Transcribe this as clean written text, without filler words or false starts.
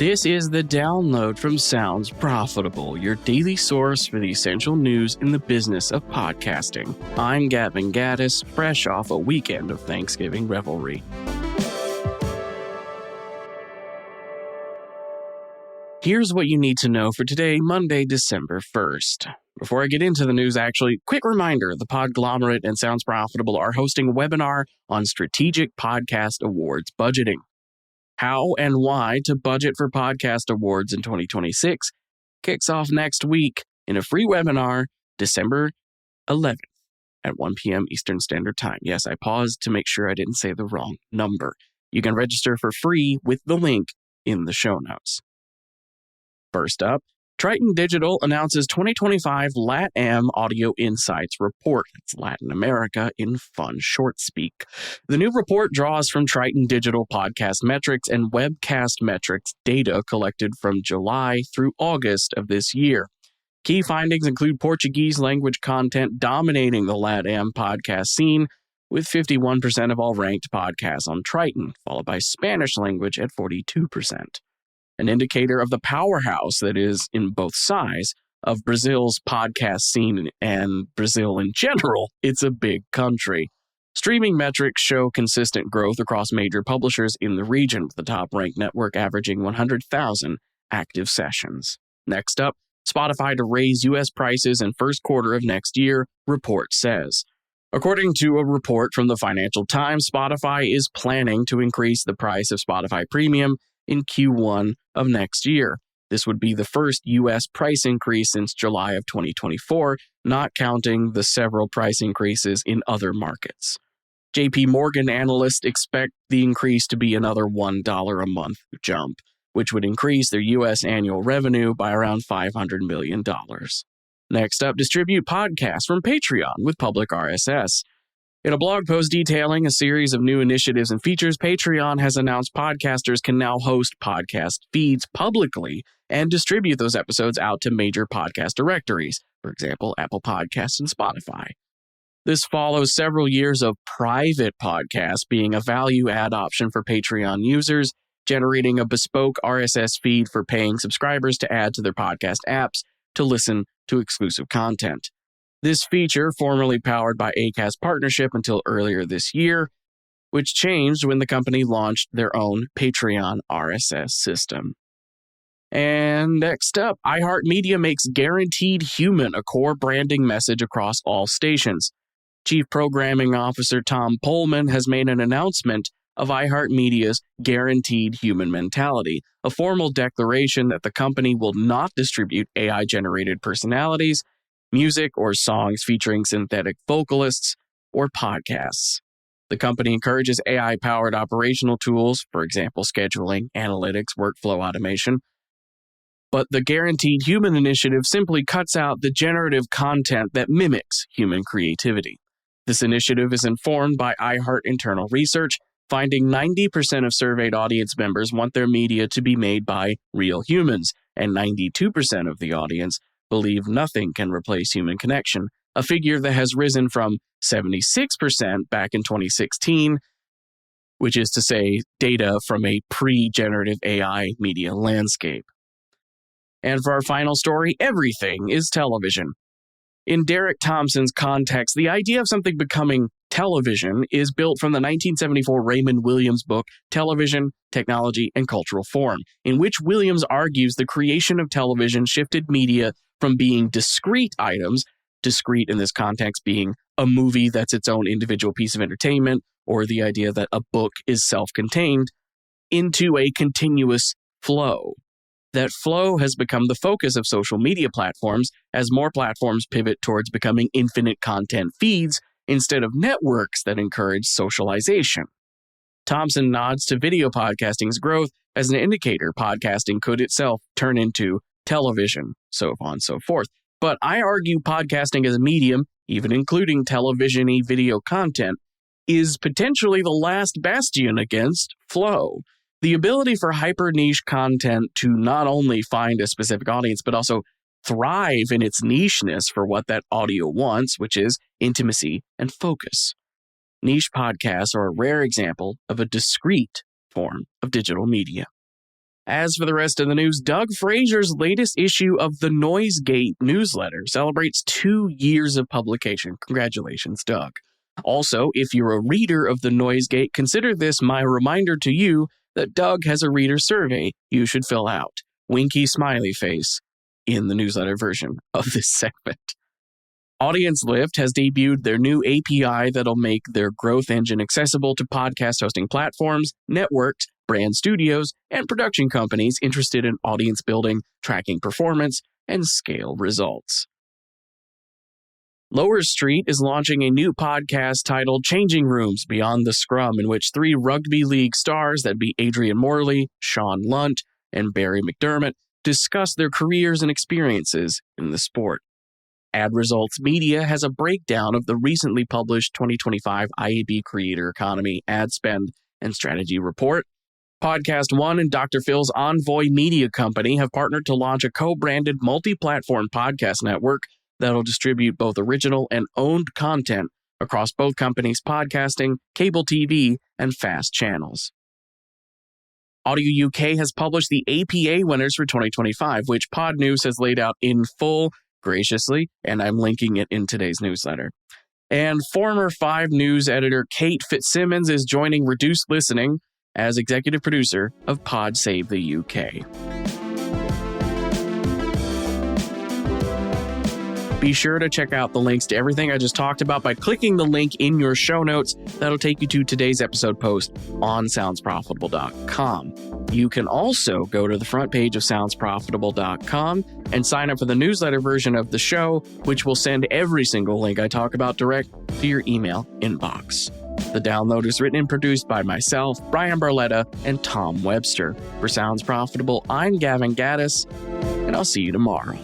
This is the download from Sounds Profitable, your daily source for the essential news in the business of podcasting. I'm Gavin Gaddis, fresh off a weekend of Thanksgiving revelry. Here's what you need to know for today, Monday, December 1st. Before I get into the news, quick reminder, the Podglomerate and Sounds Profitable are hosting a webinar on Strategic Podcast Awards budgeting. How and why to budget for podcast awards in 2026 kicks off next week in a free webinar, December 11th at 1 p.m. Eastern Standard Time. Yes, I paused to make sure I didn't say the wrong number. You can register for free with the link in the show notes. First up, Triton Digital announces 2025 LATAM Audio Insights Report. It's Latin America in fun short speak. The new report draws from Triton Digital podcast metrics and webcast metrics data collected from July through August of this year. Key findings include Portuguese language content dominating the LATAM podcast scene, with 51% of all ranked podcasts on Triton, followed by Spanish language at 42%. An indicator of the powerhouse that is, in both sides, of Brazil's podcast scene and Brazil in general. It's a big country. Streaming metrics show consistent growth across major publishers in the region, with the top-ranked network averaging 100,000 active sessions. Next up, Spotify to raise U.S. prices in first quarter of next year, report says. According to a report from the Financial Times, Spotify is planning to increase the price of Spotify Premium in Q1 of next year. This would be the first U.S. price increase since July of 2024, not counting the several price increases in other markets. JP Morgan analysts expect the increase to be another $1 a month jump, which would increase their U.S. annual revenue by around $500 million. Next up, distribute podcasts from Patreon with public RSS. In a blog post detailing a series of new initiatives and features, Patreon has announced podcasters can now host podcast feeds publicly and distribute those episodes out to major podcast directories, for example, Apple Podcasts and Spotify. This follows several years of private podcasts being a value-add option for Patreon users, generating a bespoke RSS feed for paying subscribers to add to their podcast apps to listen to exclusive content. This feature, formerly powered by Acast Partnership until earlier this year, which changed when the company launched their own Patreon RSS system. And next up, iHeartMedia makes Guaranteed Human a core branding message across all stations. Chief Programming Officer Tom Pohlman has made an announcement of iHeartMedia's Guaranteed Human mentality, a formal declaration that the company will not distribute AI-generated personalities, music or songs featuring synthetic vocalists, or podcasts. The company encourages AI-powered operational tools, for example, scheduling, analytics, workflow automation. But the Guaranteed Human initiative simply cuts out the generative content that mimics human creativity. This initiative is informed by iHeart internal research, finding 90% of surveyed audience members want their media to be made by real humans, and 92% of the audience believe nothing can replace human connection, a figure that has risen from 76% back in 2016, which is to say, data from a pre-generative AI media landscape. And for our final story, everything is television. In Derek Thompson's context, the idea of something becoming television is built from the 1974 Raymond Williams book, Television, Technology, and Cultural Form, in which Williams argues the creation of television shifted media from being discrete items, discrete in this context being a movie that's its own individual piece of entertainment, or the idea that a book is self-contained, into a continuous flow. That flow has become the focus of social media platforms as more platforms pivot towards becoming infinite content feeds instead of networks that encourage socialization. Thompson nods to video podcasting's growth as an indicator podcasting could itself turn into television, so on and so forth. But I argue podcasting as a medium, even including television-y video content, is potentially the last bastion against flow. The ability for hyper-niche content to not only find a specific audience, but also thrive in its nicheness for what that audio wants, which is intimacy and focus. Niche podcasts are a rare example of a discrete form of digital media. As for the rest of the news, Doug Frazier's latest issue of the Noisegate newsletter celebrates 2 years of publication. Congratulations, Doug. Also, if you're a reader of the Noisegate, consider this my reminder to you that Doug has a reader survey you should fill out. Winky smiley face in the newsletter version of this segment. Audience Lift has debuted their new API that'll make their growth engine accessible to podcast hosting platforms, networks, brand studios, and production companies interested in audience building, tracking performance, and scale results. Lower Street is launching a new podcast titled Changing Rooms Beyond the Scrum, in which 3 rugby league stars, that'd be Adrian Morley, Sean Lunt, and Barry McDermott, discuss their careers and experiences in the sport. Ad Results Media has a breakdown of the recently published 2025 IAB Creator Economy Ad Spend and Strategy Report. Podcast One and Dr. Phil's Envoy Media Company have partnered to launch a co-branded multi-platform podcast network that'll distribute both original and owned content across both companies' podcasting, cable TV, and FAST channels. Audio UK has published the APA winners for 2025, which Pod News has laid out in full, graciously, and I'm linking it in today's newsletter. And former 5 News editor Kate Fitzsimmons is joining Reduced Listening as executive producer of Pod Save the UK. Be sure to check out the links to everything I just talked about by clicking the link in your show notes. That'll take you to today's episode post on soundsprofitable.com. You can also go to the front page of soundsprofitable.com and sign up for the newsletter version of the show, which will send every single link I talk about direct to your email inbox. The download is written and produced by myself, Brian Barletta, and Tom Webster. For Sounds Profitable, I'm Gavin Gaddis, and I'll see you tomorrow.